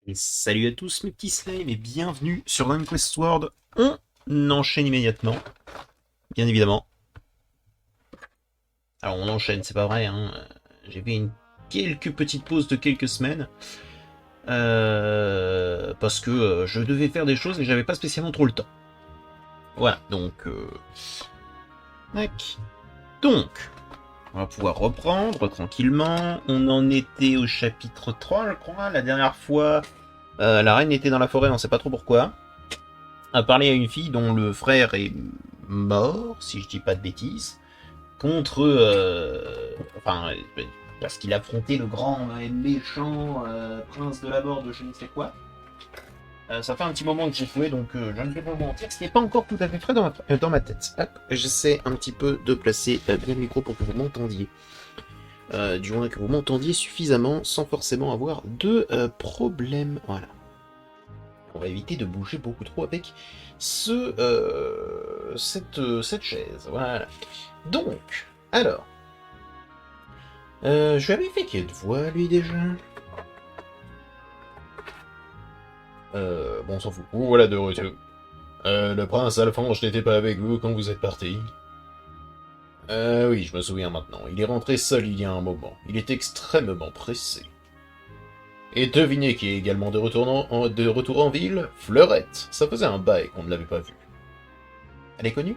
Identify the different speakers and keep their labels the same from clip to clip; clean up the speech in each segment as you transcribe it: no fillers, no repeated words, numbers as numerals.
Speaker 1: Et salut à tous mes petits slaves et bienvenue sur Dragon Quest World. On enchaîne immédiatement, bien évidemment. Alors on enchaîne, c'est pas vrai, hein. J'ai fait quelques petites pauses de quelques semaines. Parce que je devais faire des choses et j'avais pas spécialement trop le temps. Voilà, donc... tac. Donc, on va pouvoir reprendre tranquillement. On en était au chapitre 3, je crois, la dernière fois. La reine était dans la forêt, on sait pas trop pourquoi. A parlé à une fille dont le frère est mort, si je dis pas de bêtises, contre... enfin, parce qu'il affrontait le grand et méchant prince de la mort de je ne sais quoi. Ça fait un petit moment que j'ai joué, donc je ne vais pas vous mentir, ce n'est pas encore tout à fait frais dans ma tête. Hop, j'essaie un petit peu de placer bien le micro pour que vous m'entendiez. Du moins que vous m'entendiez suffisamment sans forcément avoir de problème. Voilà. On va éviter de bouger beaucoup trop avec cette chaise. Voilà. Donc, alors, je lui avais fait quelle voix, lui, déjà bon, on s'en fout. Ouh, voilà de retour. Le prince Alphonse n'était pas avec vous quand vous êtes parti. Oui, je me souviens maintenant. Il est rentré seul il y a un moment. Il est extrêmement pressé. Et devinez qui est également de retour en ville? Fleurette. Ça faisait un bail qu'on ne l'avait pas vue. Elle est connue?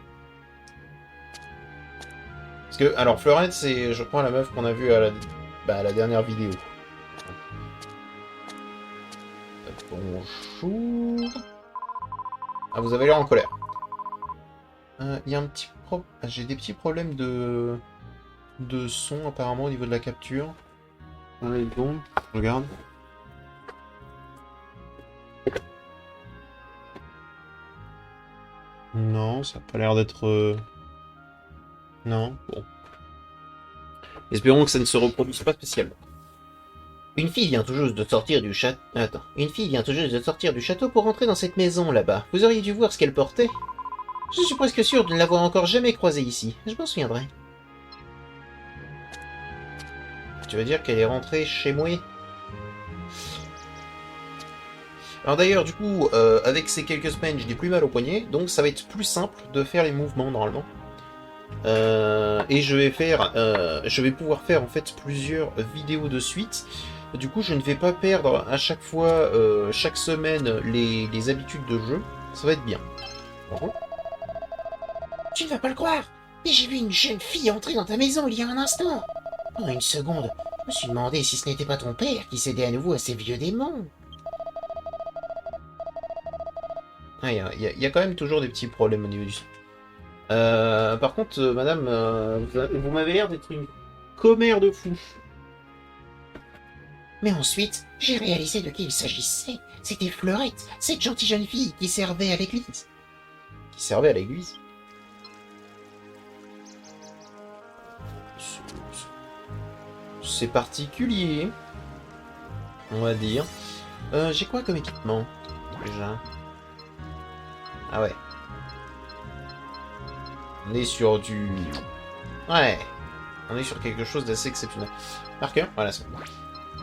Speaker 1: Parce que, alors, Fleurette, c'est, je crois, la meuf qu'on a vue à la dernière vidéo. Bonjour. Ah, vous avez l'air en colère. Il y a un petit j'ai des petits problèmes de son, apparemment, au niveau de la capture. Ouais, bon, regarde. Non, ça a pas l'air d'être... Non, bon. Espérons que ça ne se reproduise pas spécialement. Une fille vient tout juste de sortir du château... Attends. Une fille vient tout juste de sortir du château pour rentrer dans cette maison, là-bas. Vous auriez dû voir ce qu'elle portait. Je suis presque sûr de ne l'avoir encore jamais croisée ici. Je m'en souviendrai. Tu veux dire qu'elle est rentrée chez moi? Alors d'ailleurs, du coup, avec ces quelques semaines, j'ai plus mal au poignet, donc ça va être plus simple de faire les mouvements, normalement. Et je vais pouvoir faire, en fait, plusieurs vidéos de suite. Du coup, je ne vais pas perdre à chaque fois, chaque semaine, les habitudes de jeu. Ça va être bien. Bon.
Speaker 2: Tu ne vas pas le croire, mais j'ai vu une jeune fille entrer dans ta maison il y a un instant. Pendant une seconde, je me suis demandé si ce n'était pas ton père qui cédait à nouveau à ces vieux démons.
Speaker 1: Ah, il y a quand même toujours des petits problèmes au niveau du son. Par contre, madame, vous m'avez l'air d'être une commère de fou.
Speaker 2: Mais ensuite, j'ai réalisé de qui il s'agissait. C'était Fleurette, cette gentille jeune fille qui servait à l'église.
Speaker 1: Qui servait à l'église. C'est particulier, on va dire. J'ai quoi comme équipement, déjà? Ah ouais. On est sur du... Ouais. On est sur quelque chose d'assez exceptionnel. Marqueur, voilà, c'est bon.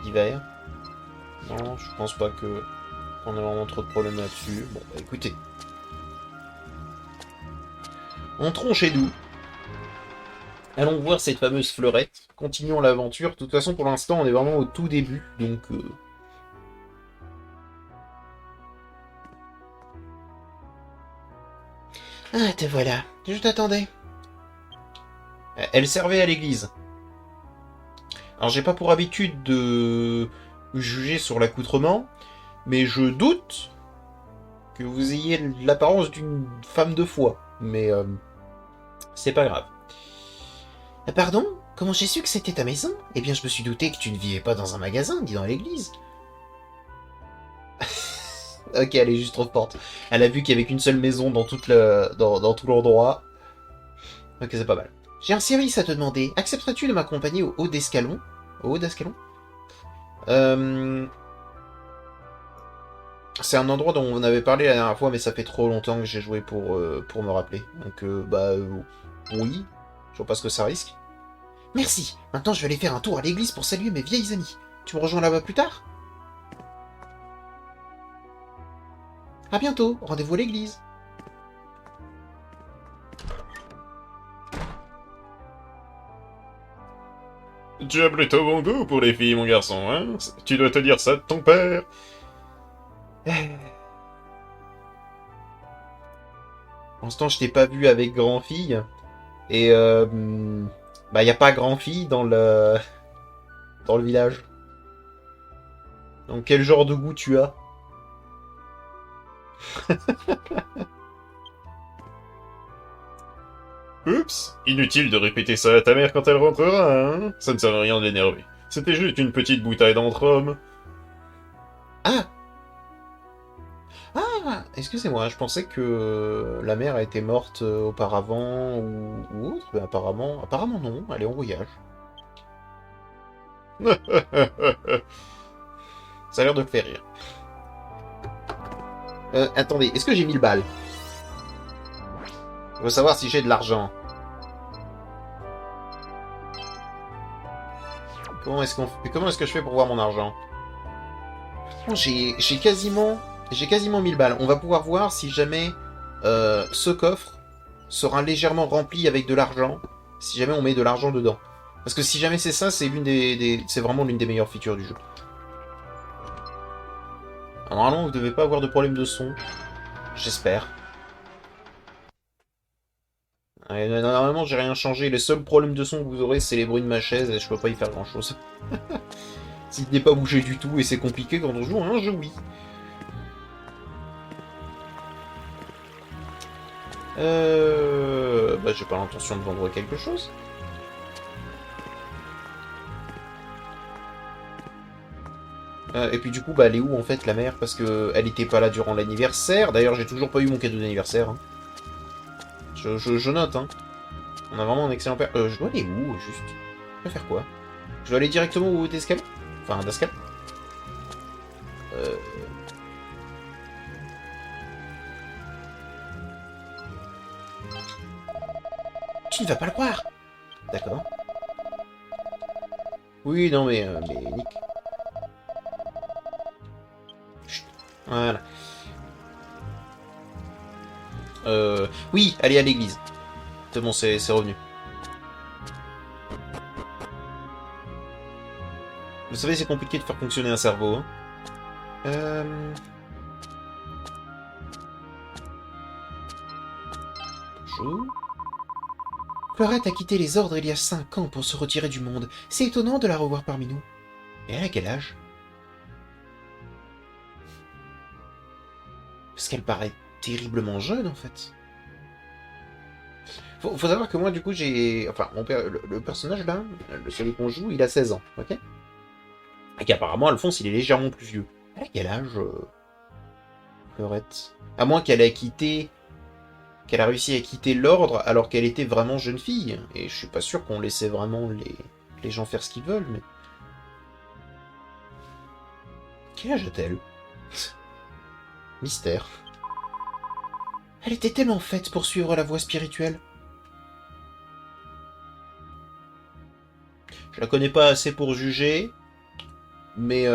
Speaker 1: Divers. Non, je pense pas que qu'on a vraiment trop de problèmes là-dessus. Bon, bah écoutez. Entrons chez nous. Allons voir cette fameuse fleurette. Continuons l'aventure. De toute façon, pour l'instant, on est vraiment au tout début, donc...
Speaker 2: Ah, te voilà, je t'attendais.
Speaker 1: Elle servait à l'église. Alors, j'ai pas pour habitude de juger sur l'accoutrement, mais je doute que vous ayez l'apparence d'une femme de foi. Mais c'est pas grave.
Speaker 2: Pardon? Comment j'ai su que c'était ta maison? Eh bien, je me suis douté que tu ne vivais pas dans un magasin, ni dans l'église.
Speaker 1: Ok, elle est juste trop forte. Elle a vu qu'il y avait qu'une seule maison dans, dans tout l'endroit. Ok, c'est pas mal.
Speaker 2: J'ai un service à te demander. Accepterais-tu de m'accompagner au haut d'escalon?
Speaker 1: Au haut d'escalon C'est un endroit dont on avait parlé la dernière fois, mais ça fait trop longtemps que j'ai joué pour me rappeler. Donc, oui. Je vois pas ce que ça risque.
Speaker 2: Merci. Maintenant, je vais aller faire un tour à l'église pour saluer mes vieilles amies. Tu me rejoins là-bas plus tard? À bientôt, rendez-vous à l'église.
Speaker 1: Tu as plutôt bon goût pour les filles, mon garçon, hein? Tu dois te dire ça de ton père. Pour l'instant, je t'ai pas vu avec grand-fille. Et bah, y a pas grand-fille dans le village. Donc, quel genre de goût tu as? Oups, inutile de répéter ça à ta mère quand elle rentrera, hein? Ça ne sert à rien de l'énerver. C'était juste une petite bouteille d'entre hommes.
Speaker 2: Ah! Ah! Excusez-moi, je pensais que la mère était morte auparavant ou autre. Mais apparemment non, elle est en voyage. Ça a l'air de te faire rire. Attendez, est-ce que j'ai 1000 balles? Je veux savoir si j'ai de l'argent. Comment est-ce que je fais pour voir mon argent? J'ai quasiment 1000 balles. On va pouvoir voir si jamais ce coffre sera légèrement rempli avec de l'argent, si jamais on met de l'argent dedans. Parce que si jamais c'est ça, c'est c'est vraiment l'une des meilleures features du jeu. Alors, normalement, vous devez pas avoir de problème de son. J'espère. Normalement, j'ai rien changé. Les seuls problèmes de son que vous aurez, c'est les bruits de ma chaise et je peux pas y faire grand chose. S'il n'est pas bougé du tout et c'est compliqué quand on joue à un jeu, oui. Bah, j'ai pas l'intention de vendre quelque chose. Et puis du coup, bah, elle est où en fait la mère? Parce que elle était pas là durant l'anniversaire. D'ailleurs, j'ai toujours pas eu mon cadeau d'anniversaire. Hein. Je note, hein. On a vraiment un excellent père. Je dois aller où, juste? Je dois faire quoi? Je dois aller directement au Descalo? Enfin, Dascal? Euh... Tu ne vas pas le croire! D'accord. Oui, non, mais Nick. Chut. Voilà. Oui, allez à l'église. C'est bon, c'est revenu. Vous savez, c'est compliqué de faire fonctionner un cerveau. Hein. Bonjour. Clorette a quitté les ordres il y a 5 ans pour se retirer du monde. C'est étonnant de la revoir parmi nous. Et elle a quel âge? Parce qu'elle paraît terriblement jeune, en fait. Faut savoir que moi, du coup, j'ai... Enfin, mon père, le personnage, là, celui qu'on joue, il a 16 ans, ok? Et qu'apparemment, Alphonse, il est légèrement plus vieux. Elle a quel âge, Fleurette? À moins qu'elle ait quitté... Qu'elle a réussi à quitter l'ordre alors qu'elle était vraiment jeune fille. Et je suis pas sûr qu'on laissait vraiment les gens faire ce qu'ils veulent, mais... Quel âge a-t-elle? Mystère. Elle était tellement faite pour suivre la voie spirituelle. Je la connais pas assez pour juger, mais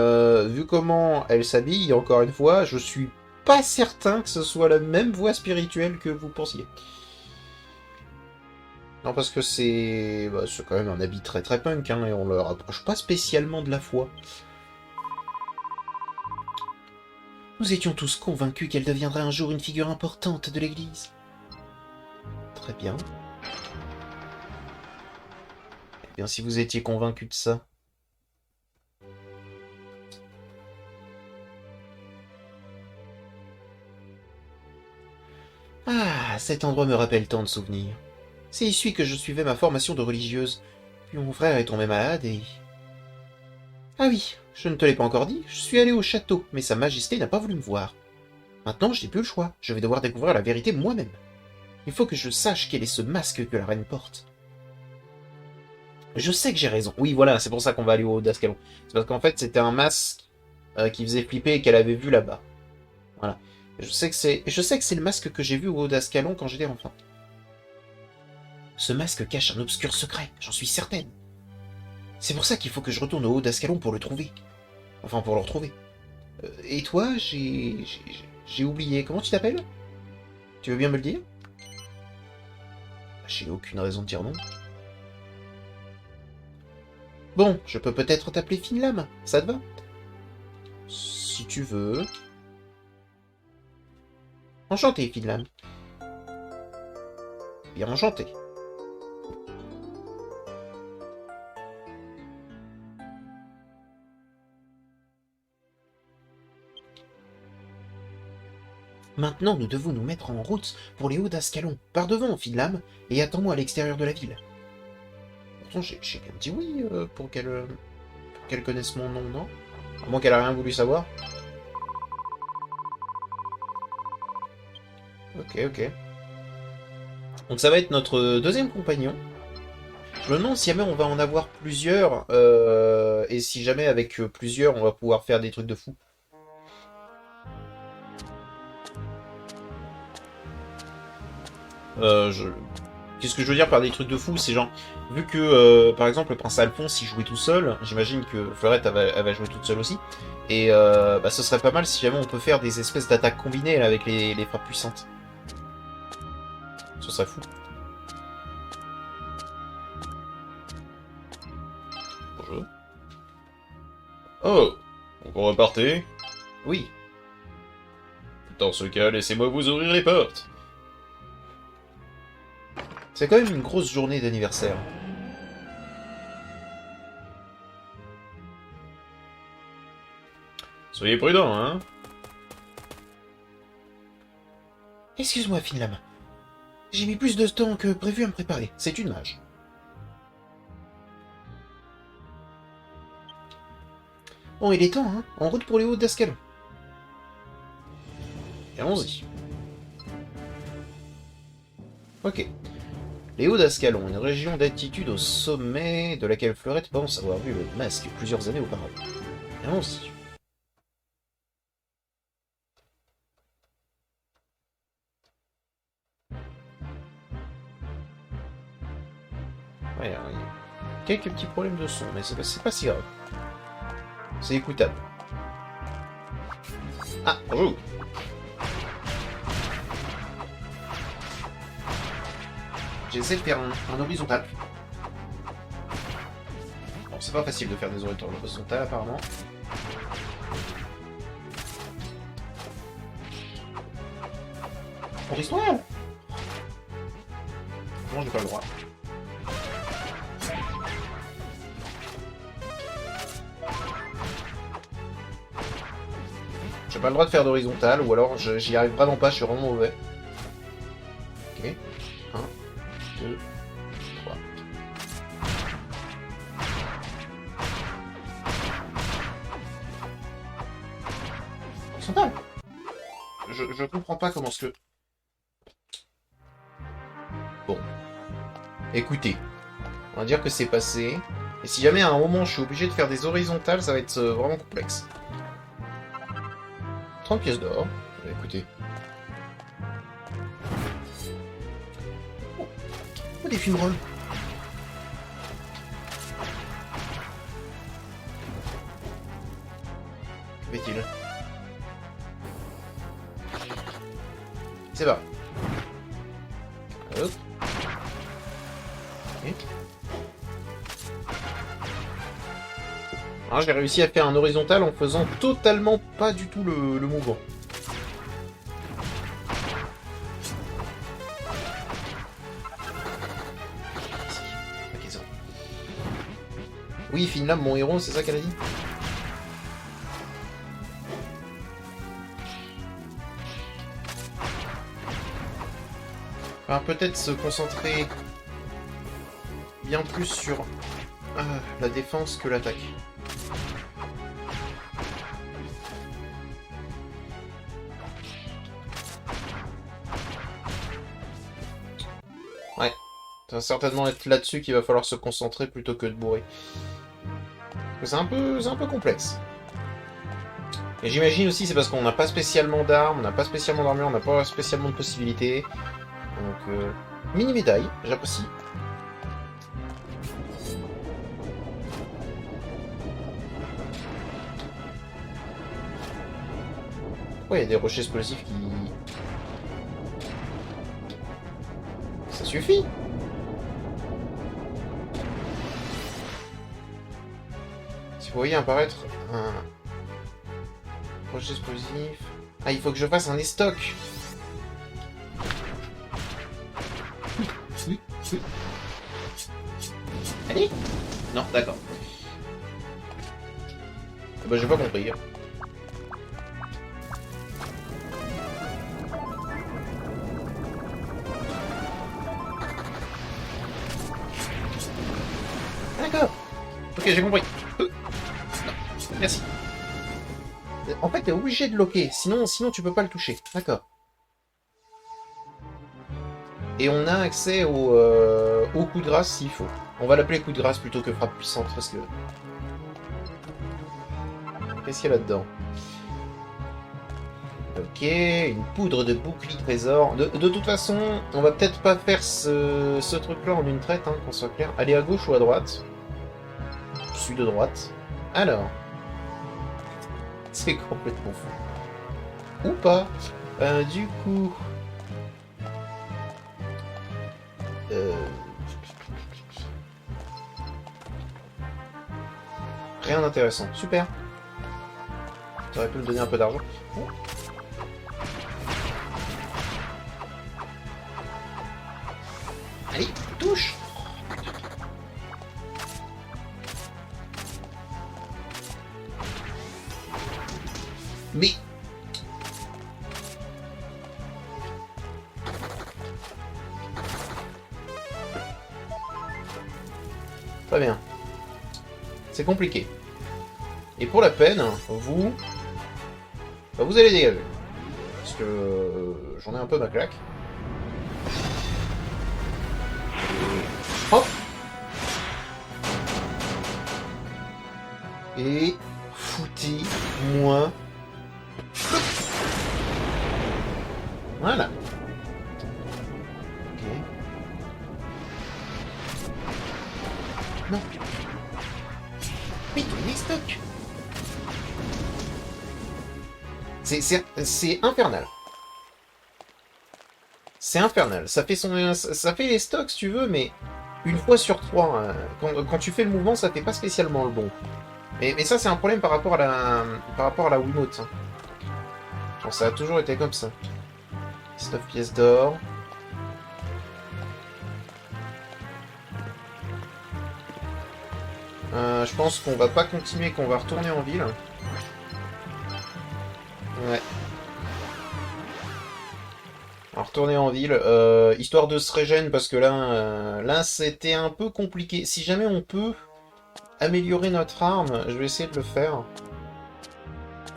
Speaker 2: vu comment elle s'habille, encore une fois, je suis pas certain que ce soit la même voie spirituelle que vous pensiez. Non, parce que c'est quand même un habit très très punk, hein, et on le rapproche pas spécialement de la foi. Nous étions tous convaincus qu'elle deviendrait un jour une figure importante de l'Église. Très bien. Eh bien, si vous étiez convaincus de ça... Ah, cet endroit me rappelle tant de souvenirs. C'est ici que je suivais ma formation de religieuse. Puis mon frère est tombé malade et... Ah oui, je ne te l'ai pas encore dit, je suis allé au château, mais Sa Majesté n'a pas voulu me voir. Maintenant, je n'ai plus le choix, je vais devoir découvrir la vérité moi-même. Il faut que je sache quel est ce masque que la reine porte. Je sais que j'ai raison. Oui, voilà, c'est pour ça qu'on va aller au Dascalon. C'est parce qu'en fait, c'était un masque qui faisait flipper et qu'elle avait vu là-bas. Voilà. Je sais que c'est le masque que j'ai vu au Dascalon quand j'étais enfant. Ce masque cache un obscur secret, j'en suis certaine. C'est pour ça qu'il faut que je retourne au haut d'Ascalon pour le trouver. Enfin, pour le retrouver. Et toi, J'ai oublié. Comment tu t'appelles? Tu veux bien me le dire? J'ai aucune raison de dire non. Bon, je peux peut-être t'appeler Finlam, ça te va? Si tu veux. Enchanté, Finlam. Bien enchanté. Maintenant, nous devons nous mettre en route pour les hauts d'Ascalon. Pars devant, Finlam, et attends-moi à l'extérieur de la ville. Pourtant, j'ai bien dit oui pour qu'elle connaisse mon nom, non? À moins qu'elle a rien voulu savoir. Ok, ok. Donc ça va être notre deuxième compagnon. Je me demande si jamais on va en avoir plusieurs, et si jamais avec plusieurs on va pouvoir faire des trucs de fou. Qu'est-ce que je veux dire par des trucs de fou? C'est genre, vu que par exemple le prince Alphonse il jouait tout seul, j'imagine que Fleurette elle va jouer toute seule aussi. Et bah, ce serait pas mal si jamais on peut faire des espèces d'attaques combinées là, avec les frappes puissantes. Ce serait fou. Bonjour.
Speaker 3: Oh, vous repartez?
Speaker 2: Oui.
Speaker 3: Dans ce cas, laissez-moi vous ouvrir les portes.
Speaker 2: C'est quand même une grosse journée d'anniversaire.
Speaker 3: Soyez prudent, hein?
Speaker 2: Excuse-moi, Finlam. J'ai mis plus de temps que prévu à me préparer. C'est une mage. Bon, il est temps, hein. En route pour les hauts d'Ascalon. Et allons-y. Ok. Les hauts d'Ascalon, une région d'altitude au sommet de laquelle Fleurette pense avoir vu le masque plusieurs années auparavant. Et allons-y. Ouais, alors, il y a quelques petits problèmes de son, mais c'est pas si grave. C'est écoutable. Ah, bonjour. J'essaie de faire un horizontal. Bon, c'est pas facile de faire des horizontales apparemment. Horizontal. Non, j'ai pas le droit. J'ai pas le droit de faire d'horizontale, ou alors j'y arrive vraiment pas, je suis vraiment mauvais. Ok. 1, 2, 3. Horizontal. Je comprends pas comment ce que... Bon. Écoutez. On va dire que c'est passé. Et si jamais à un moment je suis obligé de faire des horizontales, ça va être vraiment complexe. 30 pièces d'or. Écoutez. Oh, des fumerolles. Que fait-il? C'est pas. Hop. Ok. Alors j'ai réussi à faire un horizontal en faisant totalement pas du tout le mouvement. Ok, ça. Oui, Finlam, mon héros, c'est ça qu'elle a dit? Alors peut-être se concentrer bien plus sur la défense que l'attaque. Ouais, ça va certainement être là-dessus qu'il va falloir se concentrer plutôt que de bourrer. C'est un peu complexe. Et j'imagine aussi c'est parce qu'on n'a pas spécialement d'armes, on n'a pas spécialement d'armure, on n'a pas spécialement de possibilités. Donc, mini médaille, j'apprécie. Ouais, il y a des rochers explosifs qui... Ça suffit. Si vous voyez apparaître un rocher explosif... Ah, il faut que je fasse un estoc. Allez. Non, d'accord. Bah, j'ai pas compris. D'accord. Ok, j'ai compris. Non, merci. En fait, t'es obligé de loquer, sinon tu peux pas le toucher. D'accord. Et on a accès au coup de grâce s'il faut. On va l'appeler coup de grâce plutôt que frappe puissante parce que... Qu'est-ce qu'il y a là-dedans? Ok, une poudre de bouclier trésor. De toute façon, on va peut-être pas faire ce truc-là en une traite, hein, qu'on soit clair. Aller à gauche ou à droite? Je suis de droite. Alors. C'est complètement fou. Ou pas. Du coup... Rien d'intéressant. Super. Tu aurais pu me donner un peu d'argent. Oh. Allez, touche. Mais... Très bien. C'est compliqué. Et pour la peine, vous... Bah, vous allez dégager. Parce que j'en ai un peu ma claque. Hop. Et foutez-moi. Voilà. Ok. Non. Mais les stocks. C'est infernal. C'est infernal. Ça fait les stocks, si tu veux, mais une fois sur trois. Quand tu fais le mouvement, ça fait pas spécialement le bon. Mais ça, c'est un problème par rapport à la Wiimote. Hein. Genre, ça a toujours été comme ça. 19 pièces d'or. Je pense qu'on va pas continuer, qu'on va retourner en ville. Ouais. On va retourner en ville, histoire de se régénérer, parce que là c'était un peu compliqué. Si jamais on peut améliorer notre arme, je vais essayer de le faire.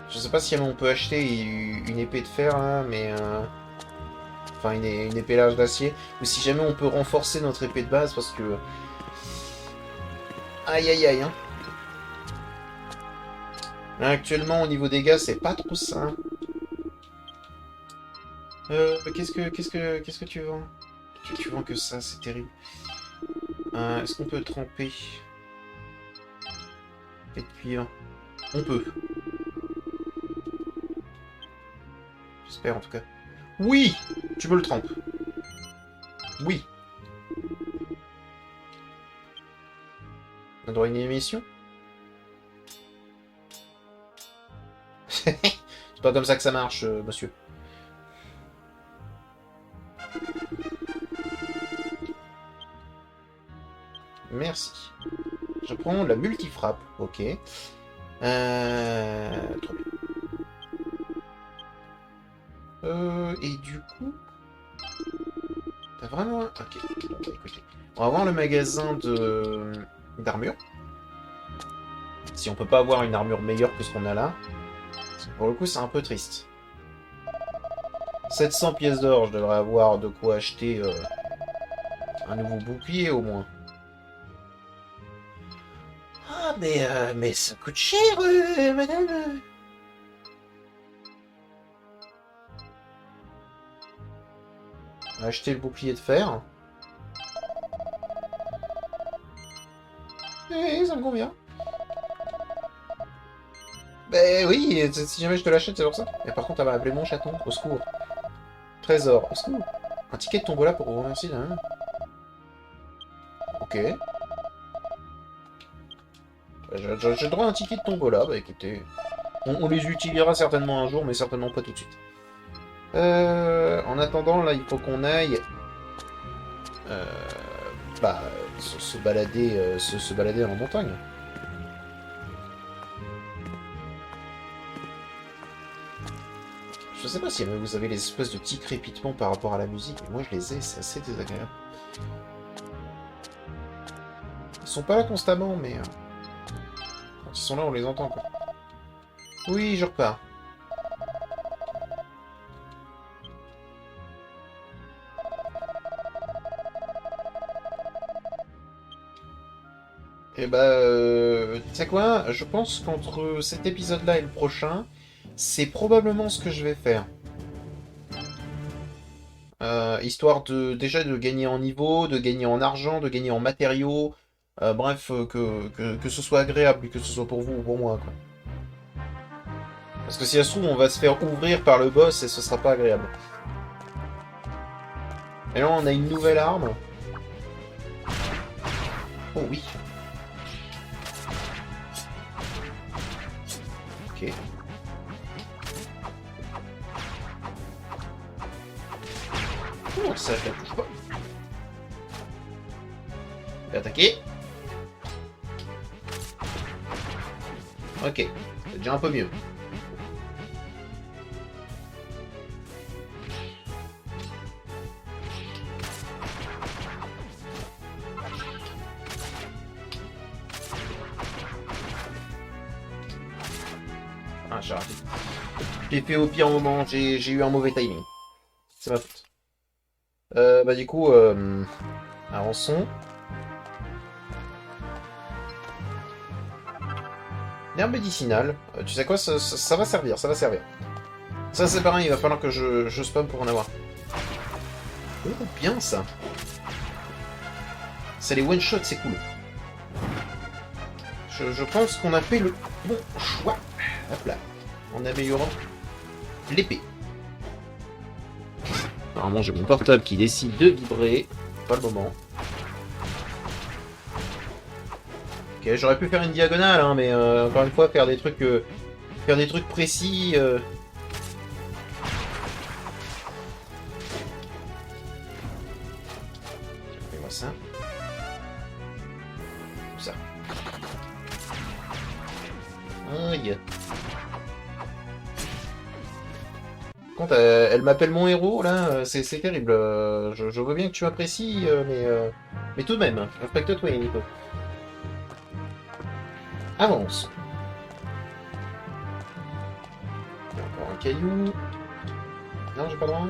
Speaker 2: Je sais pas si jamais on peut acheter une épée de fer, là, mais... Enfin, une épée large d'acier. Ou si jamais on peut renforcer notre épée de base, parce que... Aïe aïe aïe, hein. Là, actuellement, au niveau dégâts, c'est pas trop ça. Qu'est-ce que tu vends? Tu vends que ça, c'est terrible. Est-ce qu'on peut tremper? Et de cuivre. On peut. J'espère en tout cas. Oui! Tu me le trempes. Oui. On a droit à une émission? C'est pas comme ça que ça marche, monsieur. Merci. Je prends la multifrappe, ok. Trop bien. Et du coup... T'as vraiment... Ok, bon, bah, écoutez. On va voir le magasin d'armure. Si on peut pas avoir une armure meilleure que ce qu'on a là. Pour le coup, c'est un peu triste. 700 pièces d'or, je devrais avoir de quoi acheter un nouveau bouclier au moins. Ah, mais ça coûte cher, madame. On va acheter le bouclier de fer. Ça me convient. Ben oui, si jamais je te l'achète, c'est pour ça. Mais par contre, elle va appeler mon chaton. Au secours. Trésor. Au secours. Un ticket de tombola pour vous remercier. Hein. Ok. J'ai droit à un ticket de tombola. Bah écoutez, on les utilisera certainement un jour, mais certainement pas tout de suite. En attendant, là, il faut qu'on aille... bah, se balader, se balader en montagne. Je sais pas si vous avez les espèces de petits crépitements par rapport à la musique, mais moi je les ai, c'est assez désagréable. Ils sont pas là constamment, mais... quand ils sont là, on les entend, quoi. Oui, je repars. Et bah, tu sais quoi? Je pense qu'entre cet épisode-là et le prochain, c'est probablement ce que je vais faire. Histoire de déjà de gagner en niveau, de gagner en argent, de gagner en matériaux. Bref, que ce soit agréable, que ce soit pour vous ou pour moi, quoi. Parce que si ça se trouve, on va se faire ouvrir par le boss et ce sera pas agréable. Et là, on a une nouvelle arme. Oh oui. Ok. Oh, ça, je la touche pas. Je vais attaquer. Ok, c'est déjà un peu mieux. Ah, j'ai raté. J'ai fait au pire moment, j'ai eu un mauvais timing. C'est ma faute. Bah du coup, avançons. L'herbe médicinale, tu sais quoi, ça va servir, ça va servir. Ça c'est pareil, il va falloir que je spam pour en avoir. Oh, bien ça. Ça les one-shot, c'est cool. Je pense qu'on a fait le bon choix. Hop là. En améliorant l'épée. Apparemment j'ai mon portable qui décide de vibrer. Pas le moment. Ok, j'aurais pu faire une diagonale, hein, mais encore une fois, faire des trucs précis. Fais-moi ça. Ça. Aïe. Par contre, elle m'appelle mon héros, là, c'est terrible. Je veux bien que tu m'apprécies, mais tout de même, respecte-toi, Nico. Avance. Encore un caillou. Non, j'ai pas le droit.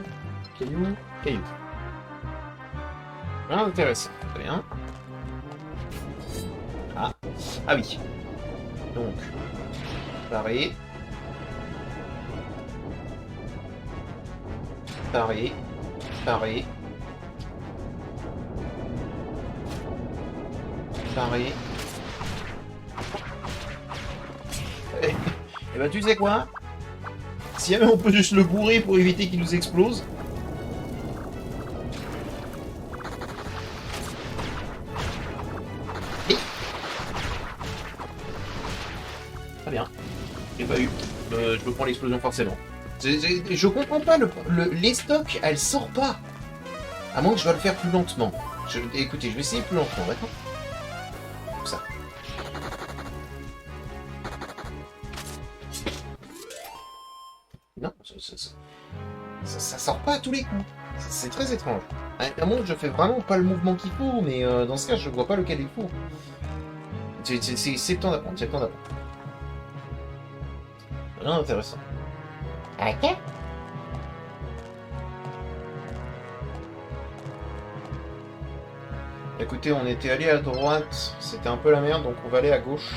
Speaker 2: Caillou, caillou. Ah, intéressant. Très bien. Ah. Ah oui. Donc, pareil. Pareil. Pareil. Pareil. Et bah tu sais quoi? Si jamais on peut juste le bourrer pour éviter qu'il nous explose. Et... très bien. J'ai pas eu. Je me prends l'explosion forcément. Je comprends pas, les stocks, elles sortent pas. À moins que je dois le faire plus lentement. Écoutez, je vais essayer plus lentement, d'accord? Comme ça. Non, ça sort pas à tous les coups. C'est très étrange. À moins que je fais vraiment pas le mouvement qu'il faut, mais dans ce cas, je vois pas lequel il faut. C'est le temps d'apprendre, c'est le temps d'apprendre. Rien d'intéressant. Ok. Écoutez, on était allé à droite, c'était un peu la merde, donc on va aller à gauche.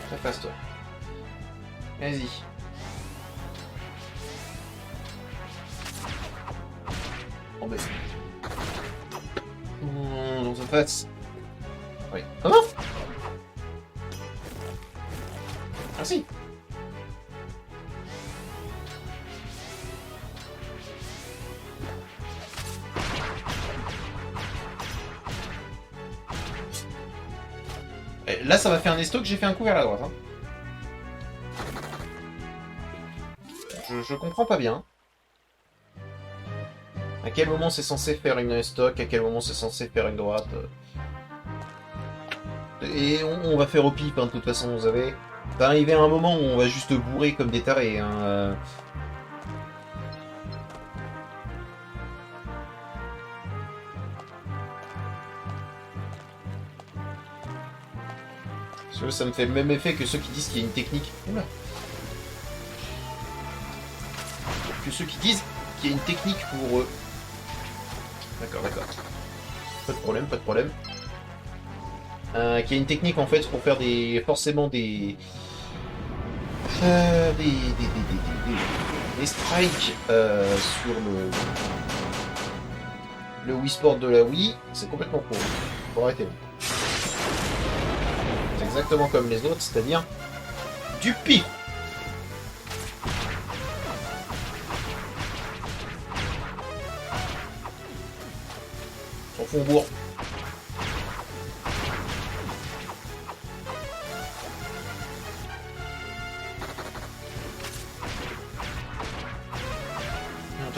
Speaker 2: Très fast, toi. Vas-y. face. Oui. Comment? Merci. Là, ça m'a fait un esto que j'ai fait un coup vers la droite. Hein. Je comprends pas bien. À quel moment c'est censé faire une stock, à quel moment c'est censé faire une droite. Et on va faire au pif, hein, de toute façon, vous savez. Va arriver à un moment où on va juste bourrer comme des tarés. Hein. Parce que ça me fait le même effet que ceux qui disent qu'il y a une technique. Oula. Que ceux qui disent qu'il y a une technique pour... D'accord, d'accord. Pas de problème, pas de problème. Qu'il y a une technique en fait pour faire forcément des strikes sur le Wii Sport de la Wii, c'est complètement faux. Faut arrêter. C'est exactement comme les autres, c'est-à-dire du pif. S'en fout, on bourre.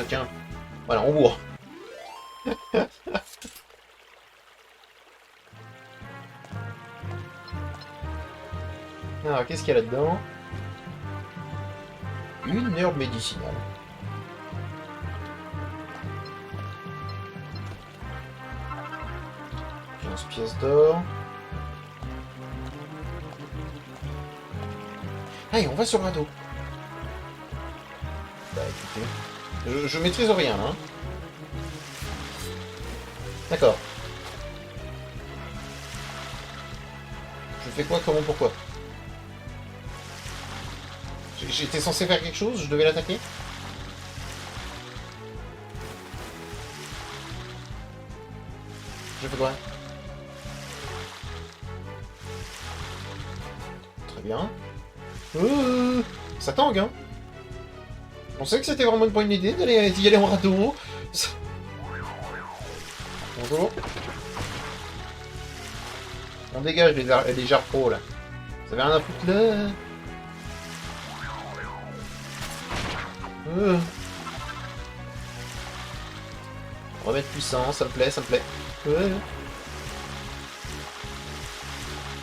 Speaker 2: Tiens, voilà, on bourre. Alors, qu'est-ce qu'il y a là-dedans? Une herbe médicinale. Pièces d'or. Allez, on va sur le radeau. Bah écoutez, je maîtrise rien là. Hein. D'accord. Je fais quoi, comment, pourquoi? J'étais censé faire quelque chose, je devais l'attaquer? Je fais quoi? Très bien. Ça tangue, hein. Je pensais que c'était vraiment une bonne idée d'y aller en radeau. Bonjour. On dégage les jarres pro, là. Ça avait rien à foutre, là. Remettre puissance, ça me plaît, ça me plaît.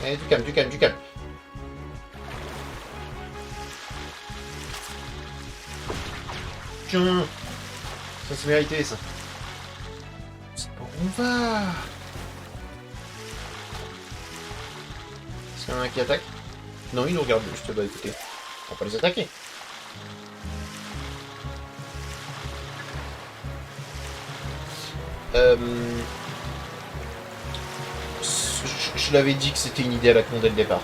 Speaker 2: Eh, du calme, du calme, du calme. Tiens, ça c'est mérité, ça. C'est pas où on va. Est-ce qu'il y en a un qui attaque? Non, ils nous regardent juste. Bah écoutez, on va pas les attaquer. Je l'avais dit que c'était une idée à la con dès le départ.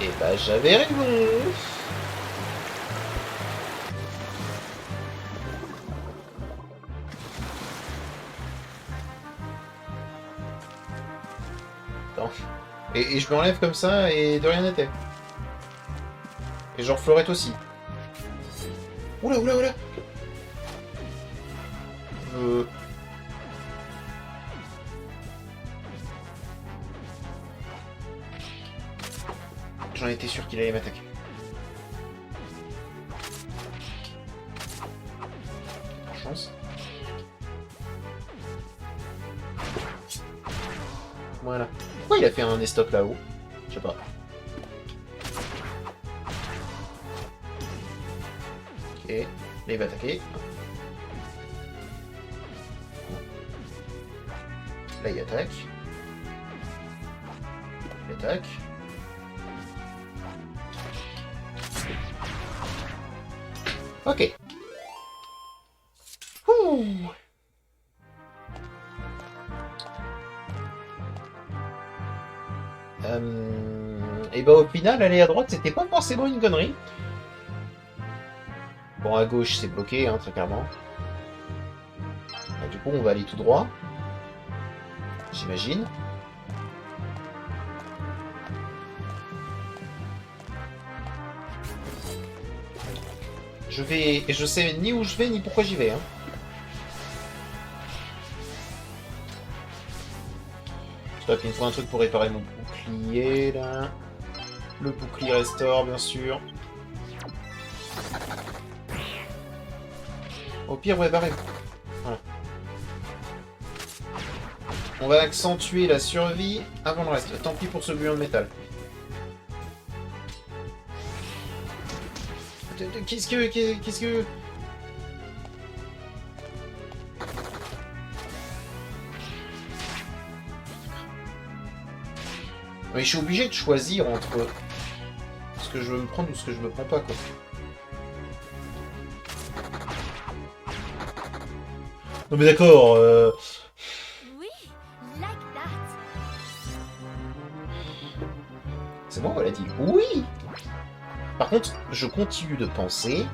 Speaker 2: Et bah j'avais raison. Attends. Et je me relève comme ça et de rien n'était. Et genre Fleurette aussi. Oula, oula, oula. J'en étais sûr qu'il allait m'attaquer. Par chance. Voilà. Pourquoi il a fait un estoc là-haut? Je sais pas. Ok. Là il va attaquer. Là il attaque. Il attaque. Ok. Ouh. Et bah au final, aller à droite, c'était pas forcément une connerie. Bon, à gauche, c'est bloqué, hein, très clairement. Et du coup, on va aller tout droit. J'imagine. Je vais... Et je sais ni où je vais, ni pourquoi j'y vais, hein. Stop, il me faut un truc pour réparer mon bouclier, là. Le bouclier restore, bien sûr. Au pire, ouais, barrez. Voilà. On va accentuer la survie avant le reste. Tant pis pour ce bouillon de métal. Qu'est-ce que... Mais je suis obligé de choisir entre ce que je veux me prendre ou ce que je me prends pas, quoi. Non mais d'accord,
Speaker 4: Oui, like that.
Speaker 2: c'est moi, on l'a dit. Oui. Par contre, je continue de penser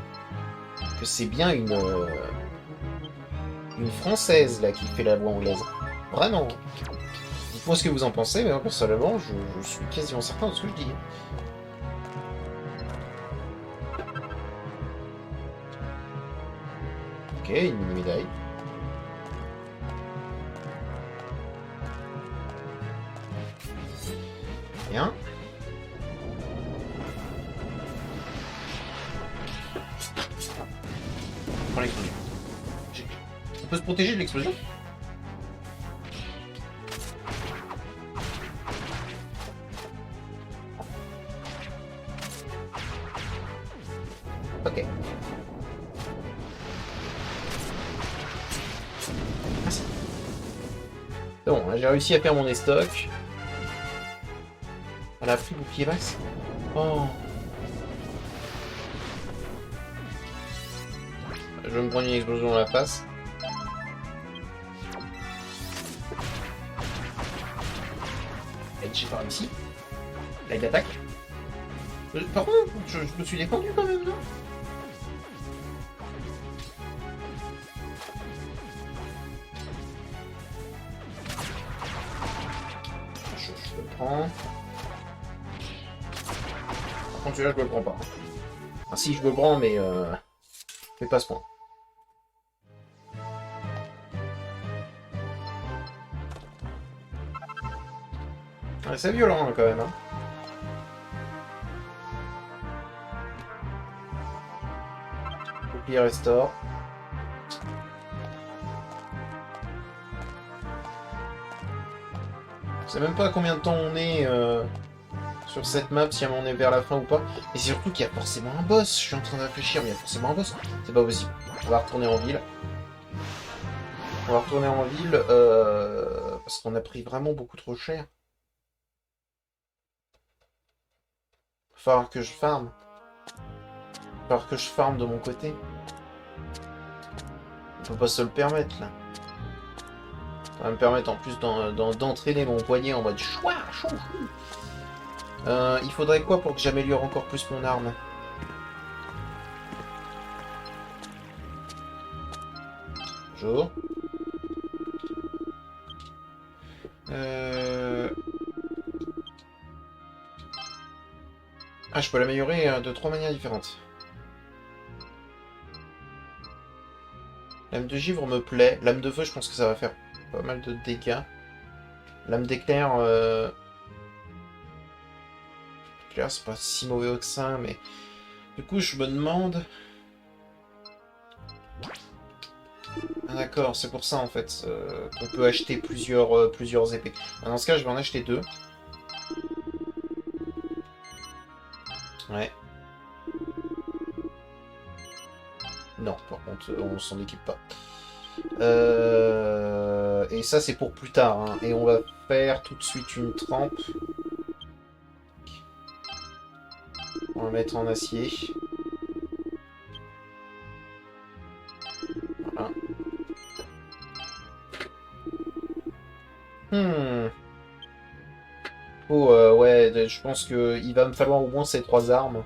Speaker 2: que c'est bien une Française, là, qui fait la voix anglaise. Vraiment. Dites-moi ce que vous en pensez, mais moi, personnellement, je suis quasiment certain de ce que je dis. Ok, une médaille. Bien. Prends l'explosion. On peut se protéger de l'explosion? Ok. Merci. C'est bon, j'ai réussi à faire mon estoc. Elle a pris le bouclier max. Oh. Je vais me prendre une explosion dans la face. Et j'ai pas réussi. Là, il attaque. Par contre, je me suis défendu quand même, non? Je le prends. Par contre, celui-là, je me le prends pas. Ah si, je me le prends, mais pas à ce point. Ouais, c'est violent, hein, quand même. Hein. Bouclier restore. Je sais même pas combien de temps on est sur cette map, si on est vers la fin ou pas. Et surtout qu'il y a forcément un boss. Je suis en train de réfléchir, mais il y a forcément un boss. C'est pas possible. On va retourner en ville. On va retourner en ville parce qu'on a pris vraiment beaucoup trop cher. Il va falloir que je farm. Il va falloir que je farm de mon côté. On peut pas se le permettre là. Ça va me permettre en plus d'entraîner mon poignet en mode chouah, chou, chou. Il faudrait quoi pour que j'améliore encore plus mon arme? Bonjour. Ah, je peux l'améliorer de 3 manières différentes. Lame de givre me plaît. Lame de feu, je pense que ça va faire pas mal de dégâts. Lame d'éclair, éclair, c'est pas si mauvais que ça, mais du coup, je me demande. Ah, d'accord, c'est pour ça en fait qu'on peut acheter plusieurs épées. Dans ce cas, je vais en acheter 2. Ouais. Non, par contre, on s'en équipe pas. Et ça, c'est pour plus tard. Hein. Et on va faire tout de suite une trempe. On va mettre en acier. Voilà. Oh, ouais, je pense qu'il va me falloir au moins ces 3 armes.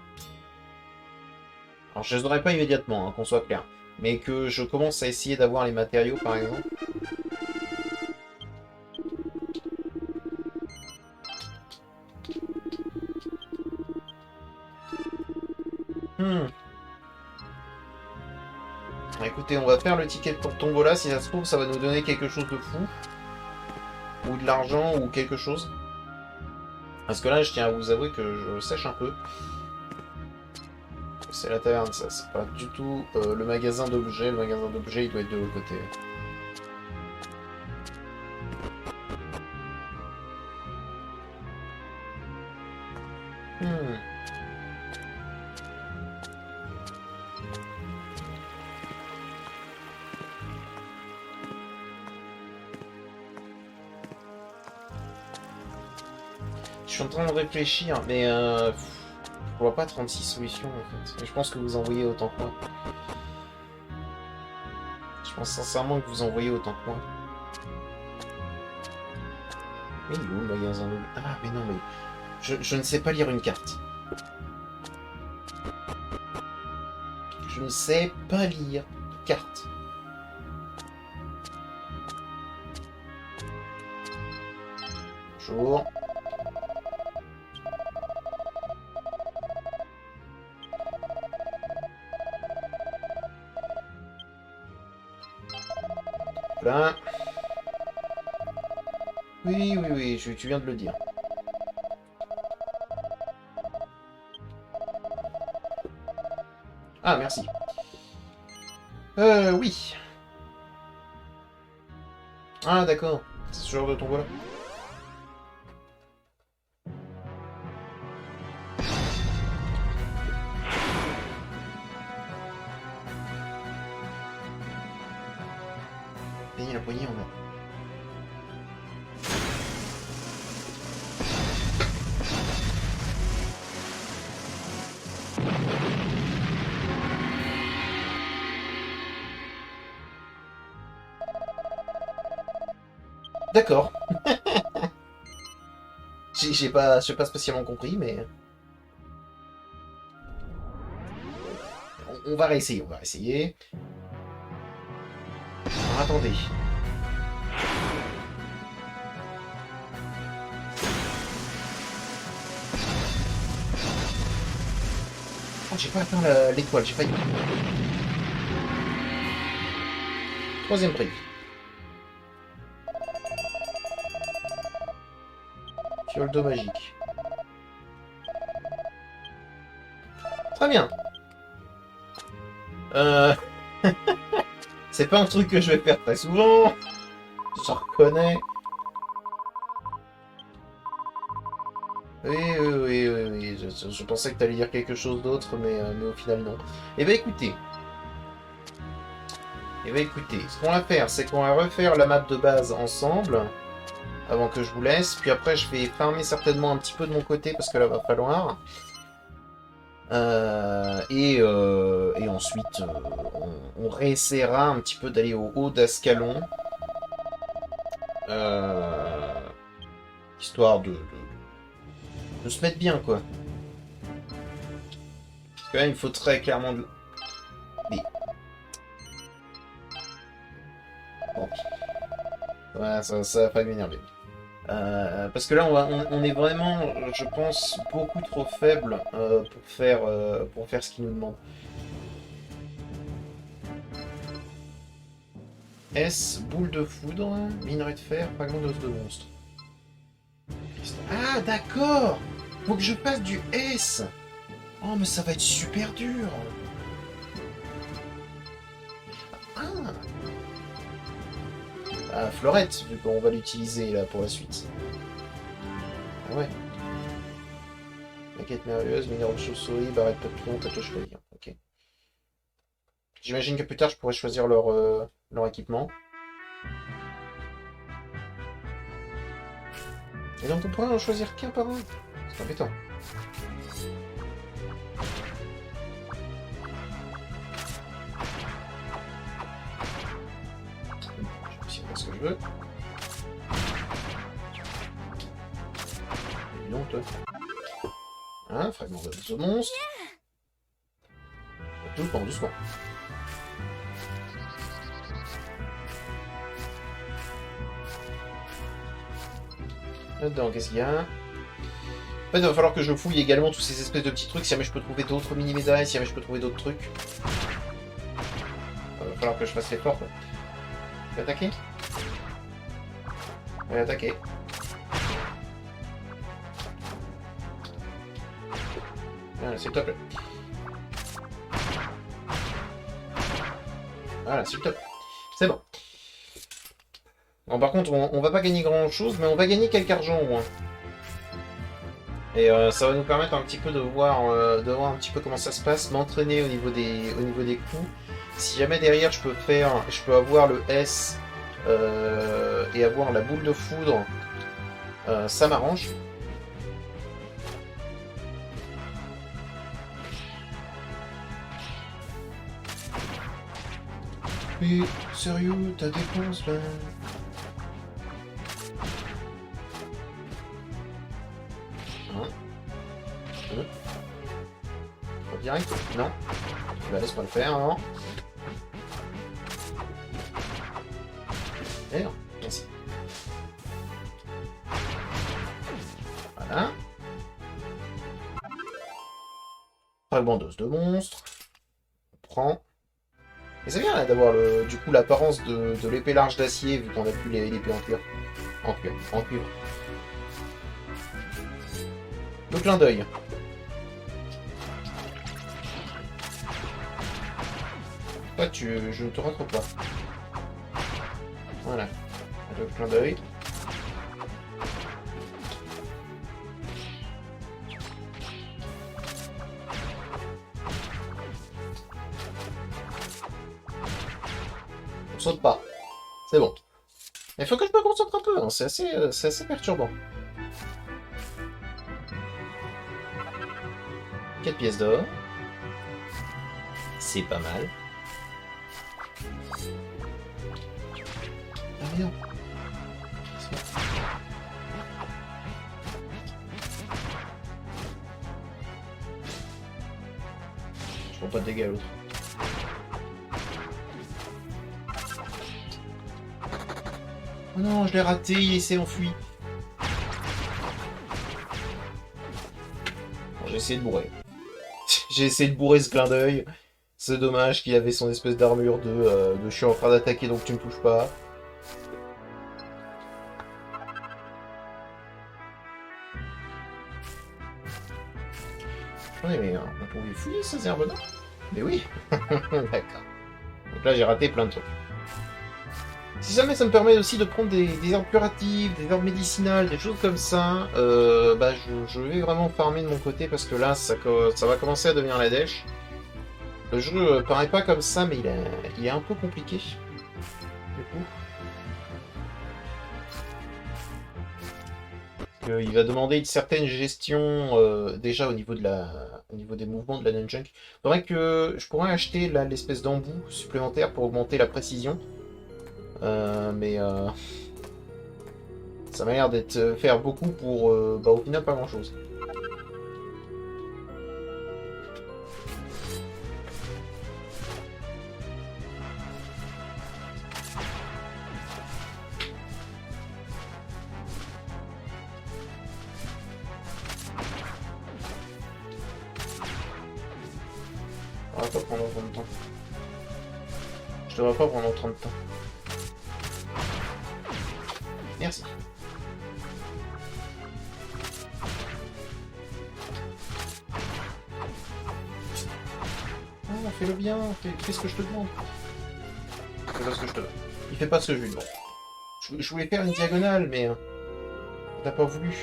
Speaker 2: Alors, Alors, je les aurai pas immédiatement, hein, qu'on soit clair. Mais que je commence à essayer d'avoir les matériaux, par exemple. Écoutez, on va faire le ticket pour Tombola. Si ça se trouve, ça va nous donner quelque chose de fou. Ou de l'argent, ou quelque chose. Parce que là, je tiens à vous avouer que je sèche un peu. C'est la taverne, ça. C'est pas du tout le magasin d'objets. Le magasin d'objets, il doit être de l'autre côté. Je suis en train de réfléchir, mais je vois pas 36 solutions en fait. Je pense que vous en voyez autant que moi. Je pense sincèrement que vous en voyez autant que moi. Mais il est où le magasin de... Ah mais non mais... Je ne sais pas lire une carte. Je ne sais pas lire de carte. Bonjour. Là. Oui, oui, oui, tu viens de le dire. Ah, merci. Oui. Ah, d'accord. C'est ce genre de tombeau là. Payer la poignée en bas. D'accord. J'ai pas spécialement compris, mais... On va réessayer, on va essayer. Alors, attendez. Oh, j'ai pas atteint l'étoile, j'ai pas eu. Troisième prix. Fiole d'eau magique. Très bien. C'est pas un truc que je vais faire très souvent. Je reconnais. Oui, oui, oui, oui, oui. Je pensais que t'allais dire quelque chose d'autre, mais au final, non. Eh ben, écoutez. Ce qu'on va faire, c'est qu'on va refaire la map de base ensemble, avant que je vous laisse. Puis après, je vais farmer certainement un petit peu de mon côté, parce que là, va falloir. Et ensuite, on réessayera un petit peu d'aller au haut d'Ascalon. Histoire de se mettre bien, quoi. Parce que là, il me faut très clairement de... Oui. Bon. Ouais, ça va pas m'énerver. Parce que là, on est vraiment, je pense, beaucoup trop faible pour faire ce qu'il nous demande. S, boule de foudre, minerai de fer, fragment d'os de monstre. Ah, d'accord! Faut que je passe du S! Oh, mais ça va être super dur! Ah, Fleurette, vu qu'on va l'utiliser là pour la suite. Ah ouais. Maquette merveilleuse, minéraux de chauve-souris, barrette papillon, tatou chevalier. Ok. J'imagine que plus tard je pourrais choisir leur équipement. Et donc on pourrait en choisir qu'un par un. C'est embêtant. Je vais faire ce que je veux. Et non, toi. Hein, fragment de monstre. Doucement, doucement. Là-dedans, qu'est-ce qu'il y a? En fait, il va falloir que je fouille également tous ces espèces de petits trucs, si jamais je peux trouver d'autres mini-médailles, si jamais je peux trouver d'autres trucs. Il va falloir que je fasse l'effort, quoi. Tu veux attaquer? On va attaquer. Voilà, s'il te plaît. Voilà, s'il te plaît. C'est bon. Bon, par contre, on va pas gagner grand-chose, mais on va gagner quelques argent au moins. Et ça va nous permettre un petit peu de voir un petit peu comment ça se passe, m'entraîner au niveau des coups. Si jamais derrière je peux avoir le S et avoir la boule de foudre, ça m'arrange. Mais sérieux, ta dépense là. Direct? Non. Bah, laisse pas le faire, non. Et non, merci. Voilà. Fragment d'os de monstre. On prend. Et c'est bien là d'avoir du coup l'apparence de l'épée large d'acier vu qu'on a plus l'épée en cuir. En cuivre. Le clin d'œil. Toi, je ne te rentre pas. Voilà. Le clin d'œil. On saute pas. C'est bon. Il faut que je me concentre un peu, hein. C'est assez perturbant. 4 pièces d'or. C'est pas mal. Ah merde. Je prends pas de dégâts à l'autre. Oh non, je l'ai raté, il s'est enfui. Bon, j'ai essayé de bourrer. J'ai essayé de bourrer ce clin d'œil. C'est dommage qu'il avait son espèce d'armure de je suis en train d'attaquer donc tu me touches pas. Ouais, mais on pouvait fouiller ces herbes là. Mais oui. D'accord. Donc là j'ai raté plein de trucs. Si jamais ça me permet aussi de prendre des herbes curatives, des herbes médicinales, des choses comme ça, bah je vais vraiment farmer de mon côté parce que là ça va commencer à devenir la dèche. Le jeu paraît pas comme ça, mais il est un peu compliqué. Du coup. Il va demander une certaine gestion déjà au niveau des mouvements de la Nunchuk. Faudrait que je pourrais acheter là l'espèce d'embout supplémentaire pour augmenter la précision. Mais ça m'a l'air d'être faire beaucoup pour bah, au final pas grand chose. On va pas prendre autant de temps. Je devrais pas prendre autant de temps. Merci. Oh, fais-le bien, fais ce que je te demande. Fais pas ce que je te demande. Il fait pas ce que je lui demande. Je voulais faire une diagonale, mais t'as pas voulu.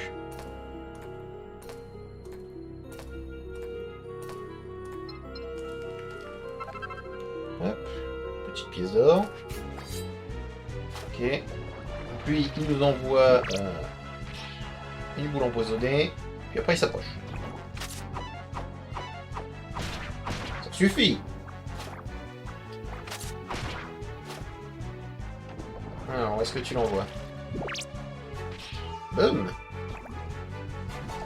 Speaker 2: Hop, petite pièce d'or. Ok. Puis il nous envoie une boule empoisonnée, puis après il s'approche. Ça suffit. Alors, où est-ce que tu l'envoies? Boum.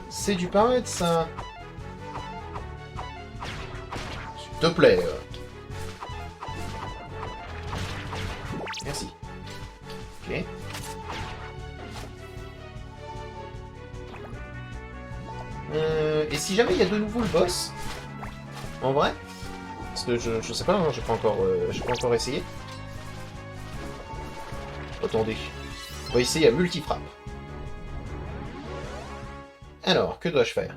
Speaker 2: C'est du pareil ça. S'il te plaît. Merci. Ok. Et si jamais il y a de nouveau le boss, en vrai, parce que je sais pas, hein, j'ai pas encore essayé. Attendez, on va essayer à multifrappe. Alors, que dois-je faire?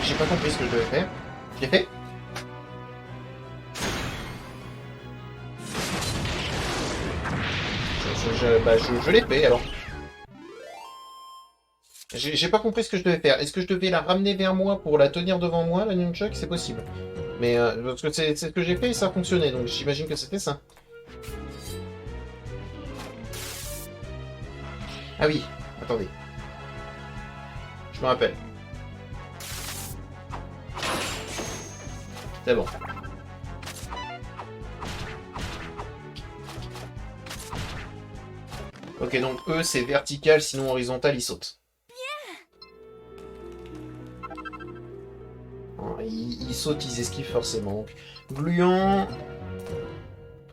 Speaker 2: J'ai pas compris ce que je devais faire. Je l'ai fait? Je l'ai fait alors. J'ai pas compris ce que je devais faire. Est-ce que je devais la ramener vers moi pour la tenir devant moi, la nunchuck? C'est possible. Mais parce que c'est ce que j'ai fait et ça a fonctionné, donc j'imagine que c'était ça. Ah oui, attendez. Je me rappelle. C'est bon. Ok, donc eux, c'est vertical, sinon horizontal, ils sautent. Ils sautent, ils esquivent forcément. Donc, gluant...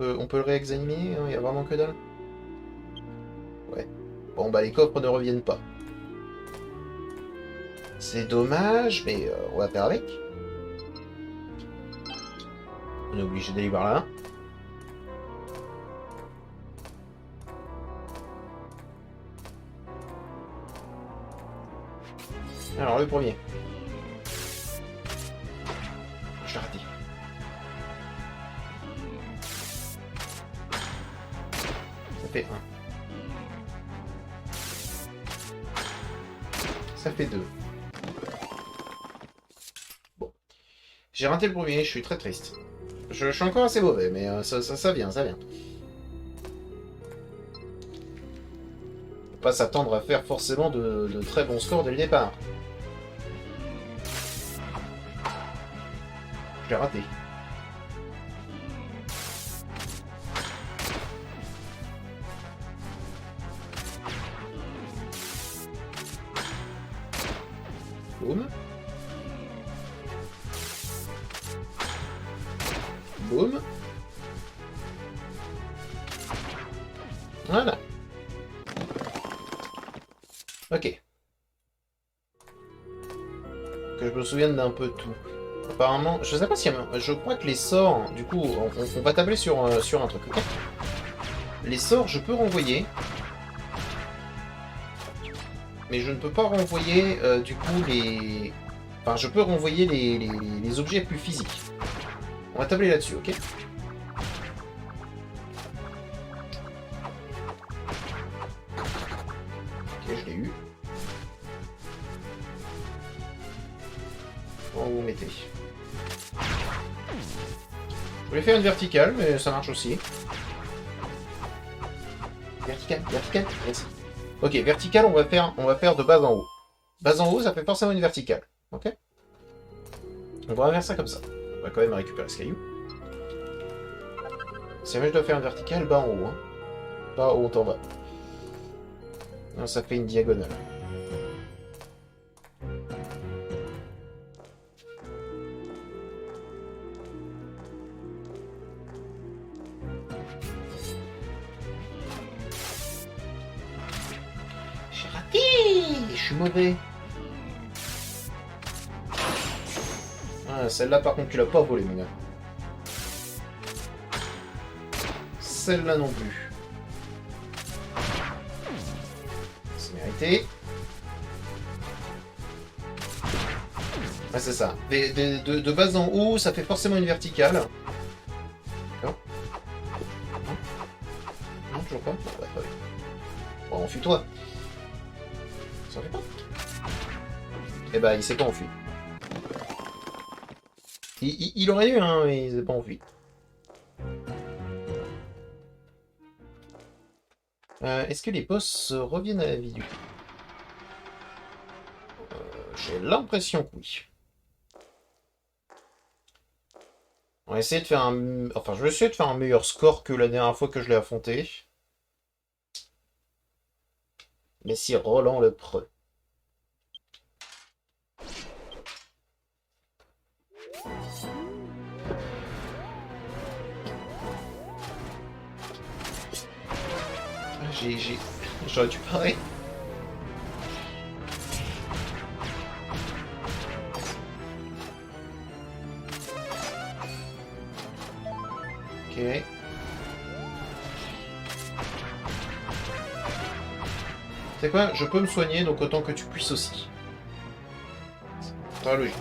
Speaker 2: On peut le réexaminer, il n'y a vraiment que dalle. Ouais. Bon, bah les coffres ne reviennent pas. C'est dommage, mais on va faire avec. On est obligé d'aller voir là. Alors, le premier. Je l'ai raté. Ça fait 1. Ça fait 2. Bon. J'ai raté le premier, je suis très triste. Je suis encore assez mauvais, mais ça vient, ça vient. Faut pas s'attendre à faire forcément de très bons scores dès le départ. Je l'ai raté. Boum. Boum. Voilà. Ok. Que je me souvienne d'un peu tout. Apparemment, je sais pas si... Je crois que les sorts, du coup, on va tabler sur un truc, ok? Les sorts, je peux renvoyer. Mais je ne peux pas renvoyer, du coup, les... Enfin, je peux renvoyer les objets plus physiques. On va tabler là-dessus, ok? Ok, je l'ai eu. Comment vous mettez? Je voulais faire une verticale, mais ça marche aussi. Verticale, verticale, merci. Ok, verticale, on va faire de bas en haut. Bas en haut, ça fait forcément une verticale. Ok? On va faire ça comme ça. On va quand même récupérer ce caillou. Si jamais je dois faire une verticale, bas en haut. Hein. Pas haut en bas. Non, ça fait une diagonale. J'ai raté! Je suis mauvais. Ah, celle-là, par contre, tu l'as pas volée, mon gars. Celle-là non plus. C'est mérité. Ouais, c'est ça. De bas en haut, ça fait forcément une verticale. D'accord. Non, toujours pas. Bah, pas. Bon, enfuis-toi. Ça fait pas. Eh bah, il s'est pas enfui. Il aurait eu, hein, mais il s'est pas enfui. Est-ce que les boss reviennent à la vie du coup? J'ai l'impression que oui. On va essayer de faire un... Enfin, je vais essayer de faire un meilleur score que la dernière fois que je l'ai affronté. Messire Roland le Preux. J'aurais dû parer. Ok. C'est quoi? Je peux me soigner, donc autant que tu puisses aussi. C'est très logique.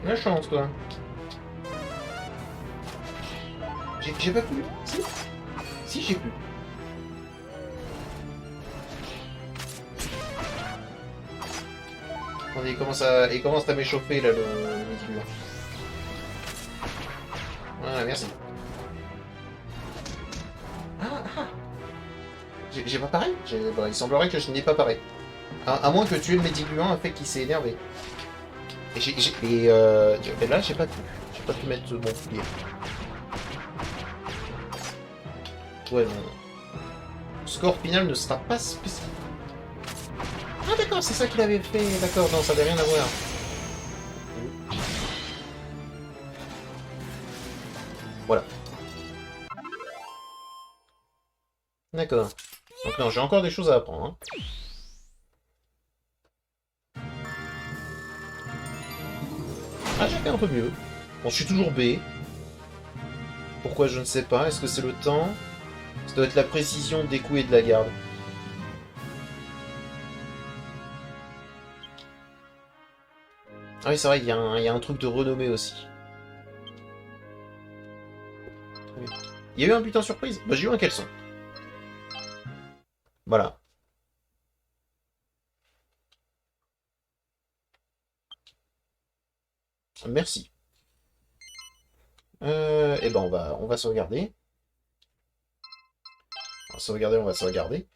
Speaker 2: La chance, toi. J'ai pas pu. Si. Si, j'ai pu. Attendez, il commence à m'échauffer, là, le médicament. Voilà, merci. Ah. J'ai pas pareil? Bah, il semblerait que je n'ai pas pareil. À moins que tuer le médicament a fait qu'il s'est énervé. Et là, j'ai pas pu mettre mon bouclier. Ouais, mon score final ne sera pas spécial. Ah d'accord, c'est ça qu'il avait fait. D'accord, non, ça n'avait rien à voir. Voilà. D'accord. Donc non, j'ai encore des choses à apprendre. Hein. Ah, j'ai fait un peu mieux. Bon, je suis toujours B. Pourquoi, je ne sais pas. Est-ce que c'est le temps? Ça doit être la précision des coups et de la garde. Ah oui, c'est vrai, il y a un truc de renommée aussi. Il y a eu un butin surprise? Bah, j'ai eu un caleçon. Voilà. Merci. Eh ben, on va sauvegarder. On va sauvegarder.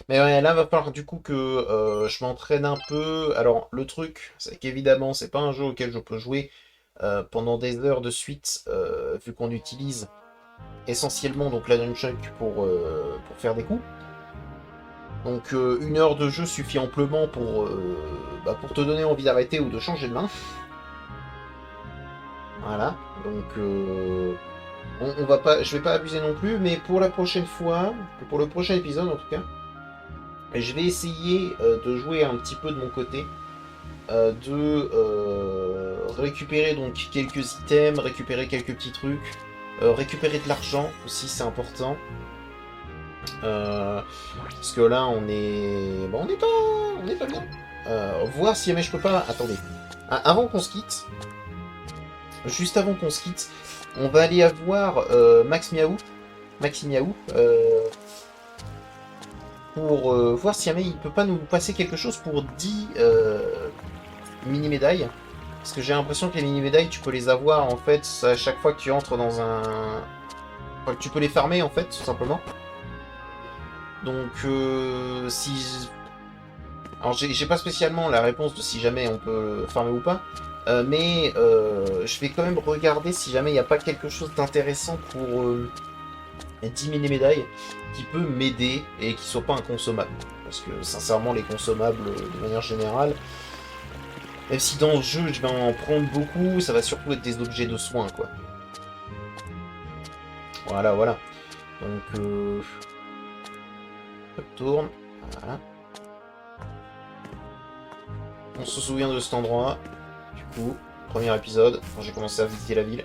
Speaker 2: Mais ouais, là, va falloir du coup que je m'entraîne un peu. Alors, le truc, c'est qu'évidemment, c'est pas un jeu auquel je peux jouer pendant des heures de suite, vu qu'on utilise essentiellement donc la nunchuck pour faire des coups. Donc, une heure de jeu suffit amplement pour te donner envie d'arrêter ou de changer de main. Voilà, donc on va pas, je vais pas abuser non plus, mais pour la prochaine fois, pour le prochain épisode en tout cas, je vais essayer de jouer un petit peu de mon côté, récupérer donc quelques items, récupérer quelques petits trucs, récupérer de l'argent aussi, c'est important. Parce que là on est, bon, on est pas bien. Voir si jamais je peux pas, attendez, avant qu'on se quitte. Juste avant qu'on se quitte, on va aller avoir Maxi Miaou, pour voir si jamais il peut pas nous passer quelque chose pour 10 mini-médailles. Parce que j'ai l'impression que les mini-médailles, tu peux les avoir en fait à chaque fois que tu entres dans un... Enfin, tu peux les farmer en fait, tout simplement. Donc, si... Alors, j'ai pas spécialement la réponse de si jamais on peut farmer ou pas. Mais je vais quand même regarder si jamais il n'y a pas quelque chose d'intéressant pour 10 mini-médailles qui peut m'aider et qui soit pas inconsommable. Parce que sincèrement, les consommables, de manière générale, même si dans le jeu je vais en prendre beaucoup, ça va surtout être des objets de soins, quoi. Voilà, voilà. Donc, hop, tourne. Voilà. On se souvient de cet endroit. Du coup, premier épisode, quand j'ai commencé à visiter la ville.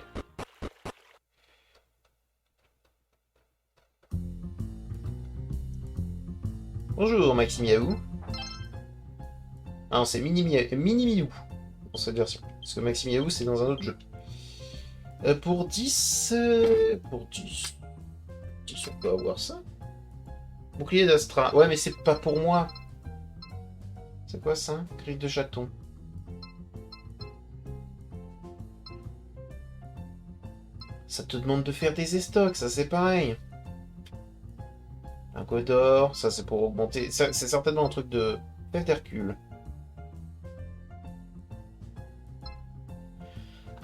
Speaker 2: Bonjour Maxi Miaou. Ah non, c'est Mini Miaou dans cette version. Parce que Maxi Miaou, c'est dans un autre jeu. Pour 10... pour 10... on peut avoir ça. Bouclier d'Astra. Ouais, mais c'est pas pour moi. C'est quoi ça? Grille de chaton. Ça te demande de faire des estocs, ça c'est pareil. Ah, lingots d'or, ça c'est pour augmenter... C'est certainement un truc de... d'Hercule.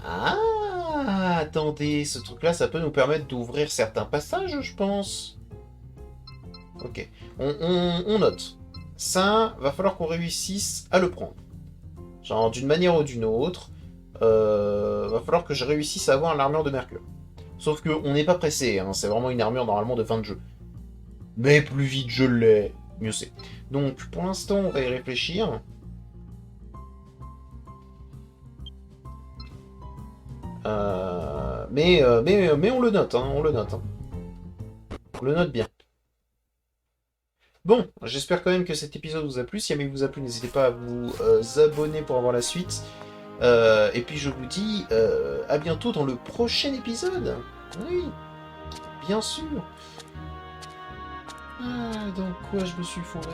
Speaker 2: Ah, attendez, ce truc-là, ça peut nous permettre d'ouvrir certains passages, je pense. Ok, on note. Ça, va falloir qu'on réussisse à le prendre. Genre, d'une manière ou d'une autre, va falloir que je réussisse à avoir l'armure de Mercure. Sauf qu'on n'est pas pressé, hein, c'est vraiment une armure normalement de fin de jeu. Mais plus vite je l'ai, mieux c'est. Donc, pour l'instant, on va y réfléchir. Mais on le note, hein, on le note. Hein. On le note bien. Bon, j'espère quand même que cet épisode vous a plu. Si jamais il vous a plu, n'hésitez pas à vous abonner pour avoir la suite. Et puis je vous dis à bientôt dans le prochain épisode. Oui, bien sûr. Ah, dans quoi je me suis fourré?